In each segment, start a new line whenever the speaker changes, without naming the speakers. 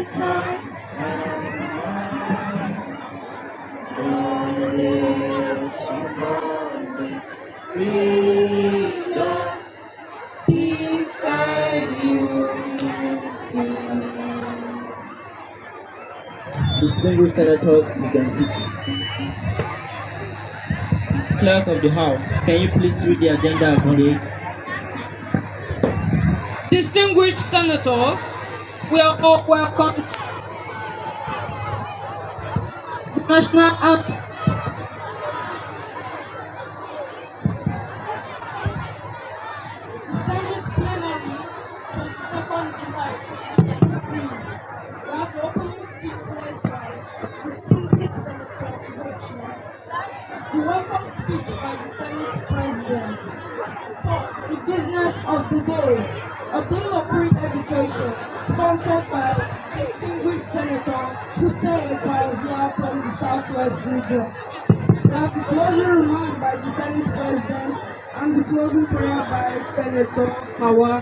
is mine, and freedom, peace and unity. Distinguished senators, you can sit. Clerk of the House, can you please read the agenda of the day?
Distinguished senators, we are all welcome to the national anthem. Senate plenary on 2nd July 2023. We have the opening speech led by distinguished Senator ABUJA. The welcome speech by the Senate President. For the business of the day, a bill of free education sponsored by distinguished Senator F.C.T from the Southwest region. We have the closing remarks by the Senate President and the closing prayer by Senator Hawa.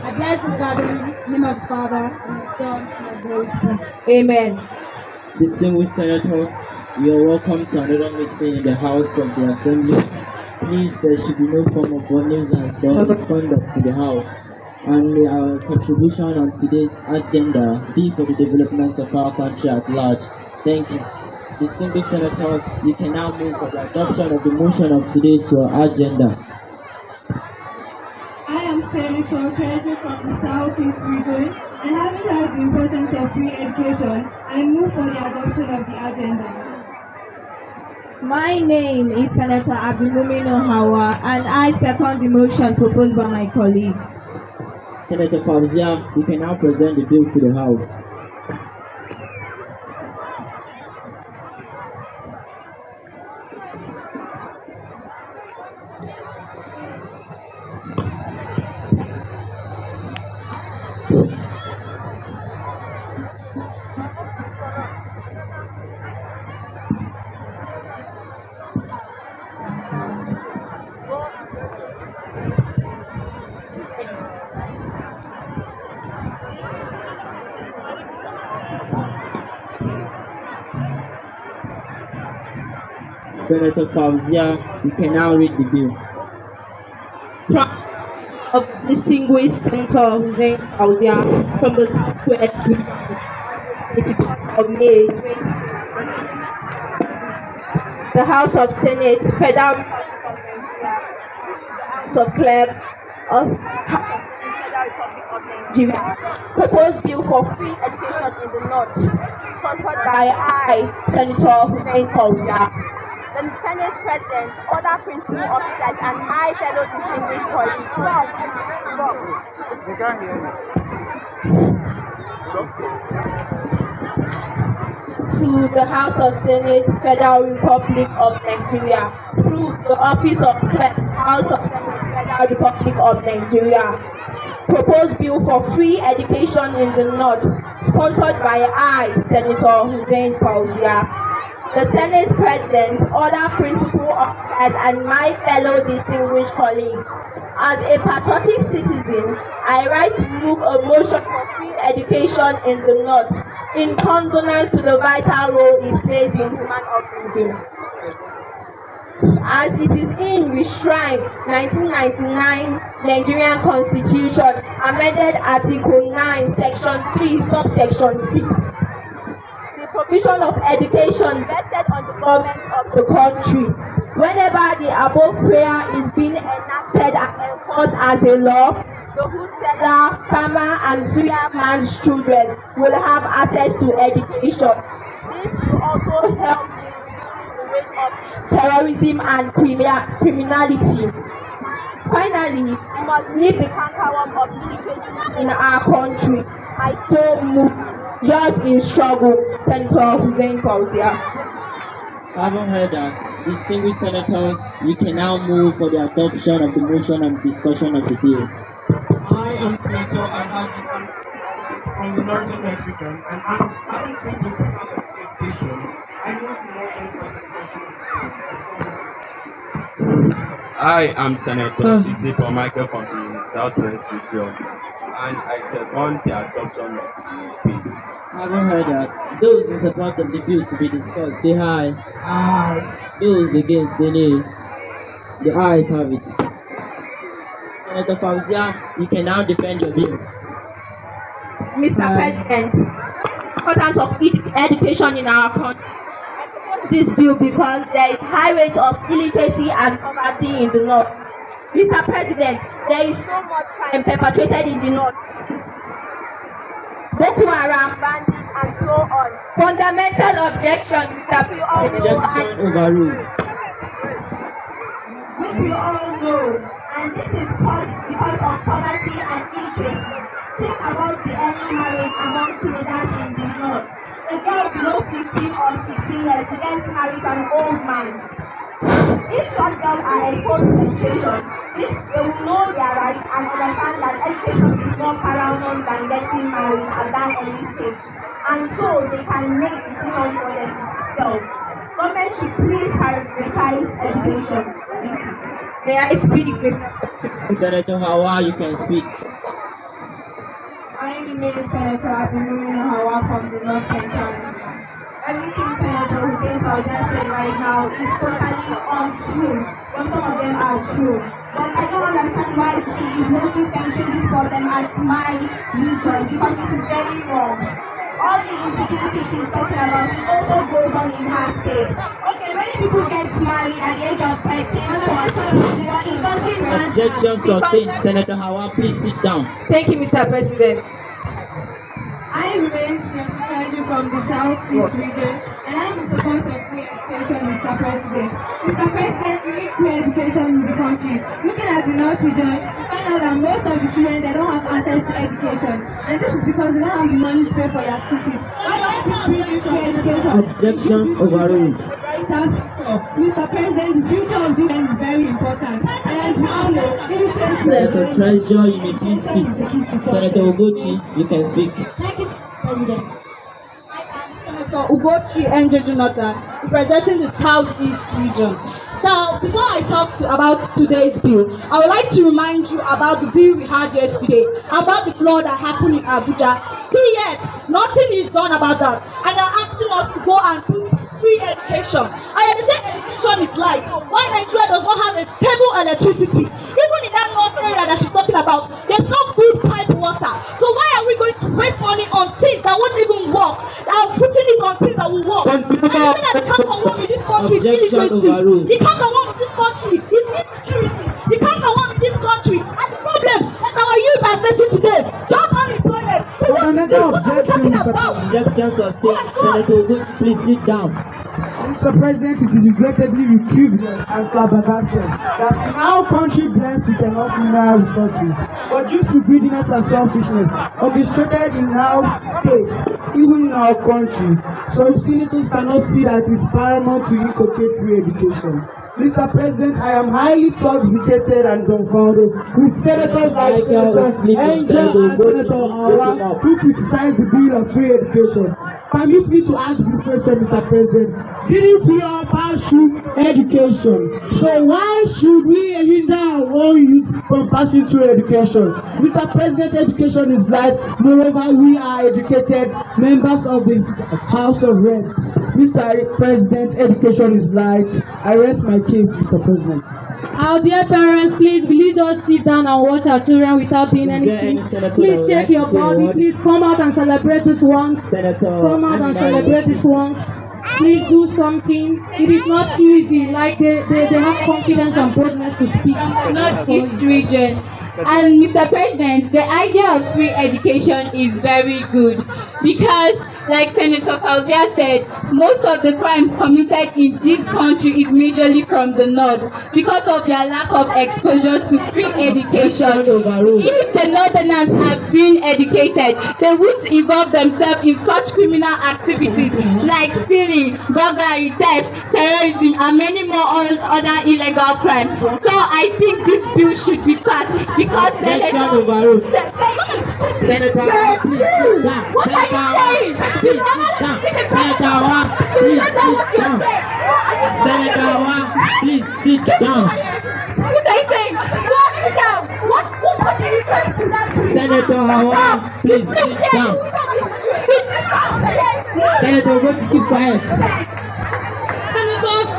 I bless this garden in the name of the Father, and the Son, and the Holy Spirit. Amen.
Distinguished senators, you are welcome to another meeting in the House of the Assembly. Please, there should be no form of violence and misconduct to the House. And may our contribution on today's agenda be for the development of our country at large. Thank you. Distinguished senators, you can now move for the adoption of the motion of today's agenda.
I am Senator Treasurer from the Southeast region, and having heard the importance of free education, I move for the adoption of the agenda.
My name is Senator Abdulmuminu Hawa, and I second the motion proposed by my colleague.
Senator Fauzia, you can now present the bill to the House. Senator Fauzia, you can now read the bill.
Of distinguished Senator Hussein Fauzia from the Southwest region, of May 2020. The House of Senate, Federal House of Clerk of Nigeria, proposed bill for free education in the North, sponsored by I, Senator Hussein Fauzia.
The Senate President, other principal officers, and my fellow distinguished colleagues.
They can't hear you.
To the House of Senate, Federal Republic of Nigeria, through the Office of Clerk, House of Senate, Federal Republic of Nigeria. Proposed bill for free education in the North, sponsored by I, Senator Hussein Fauzia. The Senate President, other principal officers, and my fellow distinguished colleagues. As a patriotic citizen, I write to move a motion for free education in the North, in consonance to the vital role it plays in human upbringing. As it is in enshrined 1999 Nigerian Constitution, amended Article 9, Section 3, Subsection 6. Provision of education vested on the government of the country. Whenever the above prayer is being enacted and enforced as a law, the hood seller, farmer, and suya man's children will have access to education. This will also help in the rate of terrorism and criminality. Finally, we must leave the cankerworm of illiteracy in our country. I so move. Yours in struggle, Senator Hussein Fauzia.
Having heard that, distinguished senators, you can now move for the adoption of the motion and discussion of the bill.
I am Senator Abaji from the Northern West region, and I'm having seen the petition. I move the motion for discussion.
I am Senator Isipo Michael from the the Southwest region, and I second the adoption of the bill.
I haven't heard that. Those in support of the bill to be discussed, say aye. Aye. Those against, say nay. The ayes have it. Senator Fauzia, you can now defend your bill.
Mr. President, importance of education in our country. I support this bill because there is high rate of illiteracy and poverty in the north. Mr. President, there is so much crime perpetrated in the north. Boko Haram, bandits, and so on. Fundamental objection, Mr. President.
Objection overruled.
Which we all know, and this is caused because of poverty and illiteracy. Think about the early marriage among teenagers in the north. A girl below 15 or 16 years gets married to an old man. If some girls are exposed to education, they will know their rights and understand that education is more paramount than getting married at that early stage. And so they can make decisions for themselves. Government should please prioritize education. May I speak, Mr.
Senator Hawa, you can speak.
I am the Senator Abimina Hawa from the North Central. Everything Senator Hussein Fauzan said right now is totally untrue, but some of them are true. But I don't understand why she is mostly centering this problem at my region, because it is very wrong. All the insecurity she is talking about also goes on in her state. Okay, many people get married at the age of 13.
Objection sustained. Senator Hawa, please sit down.
Thank you, Mr. President.
I remain Secretary from the Southeast region, and I am in support of free education, Mr. President. Mr. President, we need free education in the country. Looking at the North region, we find out that most of the children, they don't have access to education, and this is because they don't have the money to pay for their school fees. Why don't we bring this free education?
Objection overruled.
Mr. President, the future of this is very important, and as we all know,
Senator Treasurer, you may please sit. Senator Ogochi, you can speak.
Thank you, President. I am Senator Ugochi N.J. Jonathan, representing the Southeast region. So, before I talk about today's bill, I would like to remind you about the bill we had yesterday, about the flood that happened in Abuja. Still yet, nothing is done about that, and they're asking us to go and put free education. I understand education is life. Why Nigeria does not have a stable electricity? Even in that north area that she's talking about, there's no good pipe water. So why are we going to waste money on things that won't even work? And putting it on things that will work. And you say that the cancer one with this country is illiteracy. The cancer one with this country is insecurity. The cancer one with this country and the problem that our youth are facing today. Job unemployment. So what are we talking about?
Objection sustained. Senator Ogochi, please sit down.
Mr. President, it is regrettably repudiated and flabbergasted that in our country blessed with enough mineral resources, but due to greediness and selfishness orchestrated in our states, even in our country, some senators cannot see that it is paramount to inculcate free education. Mr. President, I am highly intoxicated and dumbfounded with senators like Senator Angel and Senator Awa who criticize the bill of free education. Permit me to ask this question, Mr. President. Didn't we all pass through education? So why should we hinder our own youth from passing through education? Mr. President, education is life. Moreover, we are educated members of the House of Rep. Mr. President, education is light. I rest my case, Mr. President.
Our dear parents, please, will you just sit down and watch our children without doing anything? Please take your body. Please come out and celebrate this once. Come out and celebrate this once. Please do something. It is not easy. Like they have confidence and boldness to speak.
Northeast region. And Mr. President, the idea of free education is very good because, like Senator Fauzia said, most of the crimes committed in this country is majorly from the north because of their lack of exposure to free education. If the northerners have been educated, they would involve themselves in such criminal activities like stealing, burglary, theft, terrorism, and many more other illegal crimes. So I think this bill should be passed because
Objection overruled. Senator, please sit down. Senator, please sit down.
What are you saying? What? Sit down. What
Senator Hawa, please sit down. Senator Ugochi, keep quiet.
Senators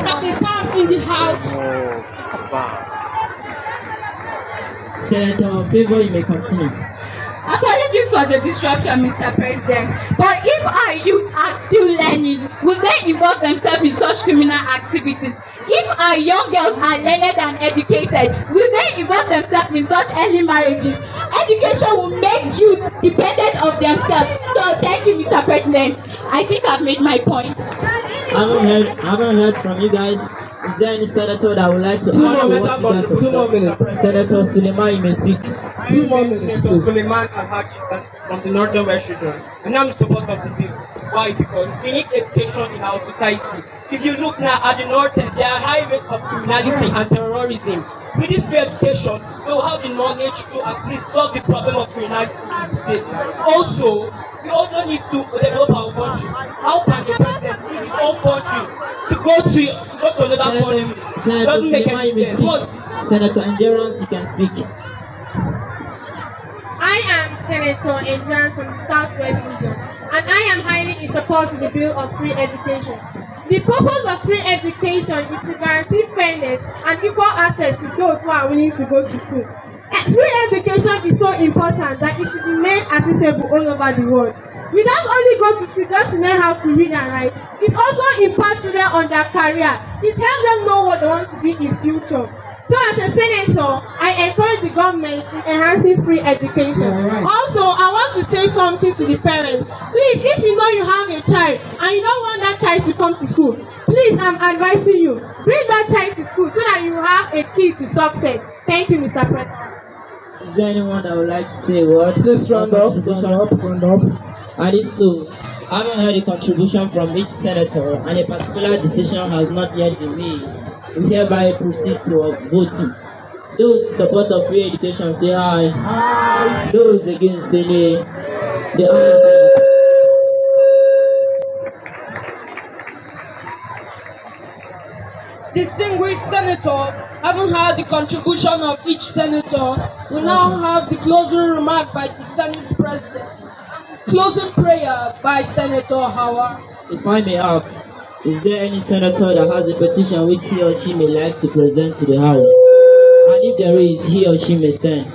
have been found in the house.
Senator Favor, you may continue.
Apology for the disruption, Mr. President. But if our youth are still learning, will they involve themselves in such criminal activities? If our young girls are learned and educated, will they involve themselves in such early marriages? Education will make youth dependent of themselves. So thank you, Mr. President. I think I've made my point.
I haven't heard from you guys. Is there any senator that would like to ask you what you guys have said? Senator Suleiman, you may speak.
2 more minutes, please. Suleiman Alhaji from the Northern West region. And I'm in support of the bill. Why? Because we need education in our society. If you look now at the north, there are high rates of criminality and terrorism. With this free education, we will have the knowledge to at least solve the problem of criminality in the state. Also, we also need to develop our country. How can the president leave his own country to go to another country?
Senator
Doesn't make
Suleiman,
any
you may
sense.
speak. Senator Endurance, you can speak.
I am Senator Adrian from the Southwest region, and I am highly in support of the bill of free education. The purpose of free education is to guarantee fairness and equal access to those who are willing to go to school. Free education is so important that it should be made accessible all over the world. We don't only go to school just to learn how to read and write. It also imparts children on their career. It helps them know what they want to be in future. So as a senator, I encourage the government in enhancing free education. Also, I want to say something to the parents. Please, if you know you have a child and you don't want that child to come to school, please, I'm advising you, bring that child to school so that you will have a key to success. Thank you, Mr. President.
Is there anyone that would like to say a word?
Please round up.
And if so, I haven't heard a contribution from each senator and a particular decision has not yet been made. We hereby proceed to voting. Those in support of free education say aye. Aye. Those against say nay. The ayes have it.
Distinguished senator, having heard the contribution of each senator, we now have the closing remark by the Senate President. Closing prayer by Senator Hawa.
If I may ask, is there any senator that has a petition which he or she may like to present to the House? And if there is, he or she may stand.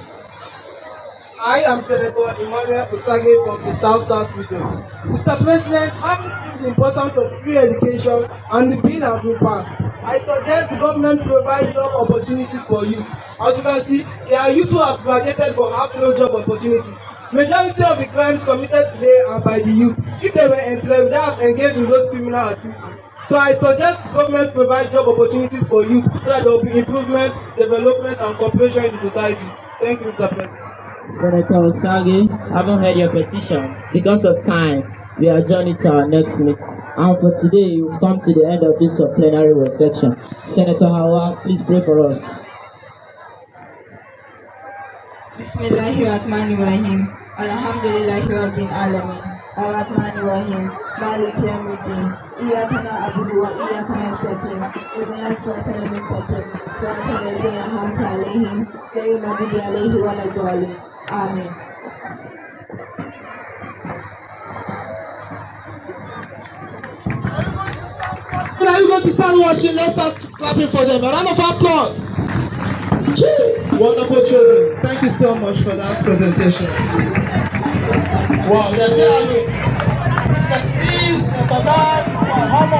I am Senator Emmanuel Osage from the South region. Mr. President, having seen the importance of free education and the bill has been passed, I suggest the government provide job opportunities for youth. As you can see, there are youth who have graduated but have no job opportunities. Majority of the crimes committed today are by the youth. If they were employed, they have engaged in those criminal activities. So I suggest the government provide job opportunities for youth so that there will be improvement, development, and cooperation in the society. Thank you, Mr. President.
Senator Osage, I haven't heard your petition. Because of time, we adjourn it to our next meeting. And for today, we've come to the end of this plenary section. Senator Hawa, please pray for us.
Bismillahirrahmanirrahim. Alhamdulillahi Rabbil Alamin. Ar-Rahmanir-Rahim. Malik Yawmiddin. Iyyaka na'budu wa iyyaka nasta'in. Ihdinas siratal mustaqim. Siratal ladzina an'amta 'alaihim, ghayril maghdubi 'alaihim waladdallin. Amen.
Are you going to start watching? Let's start clapping for them. A round of applause. Wonderful children. Thank you so much for that presentation. Wow, they're still having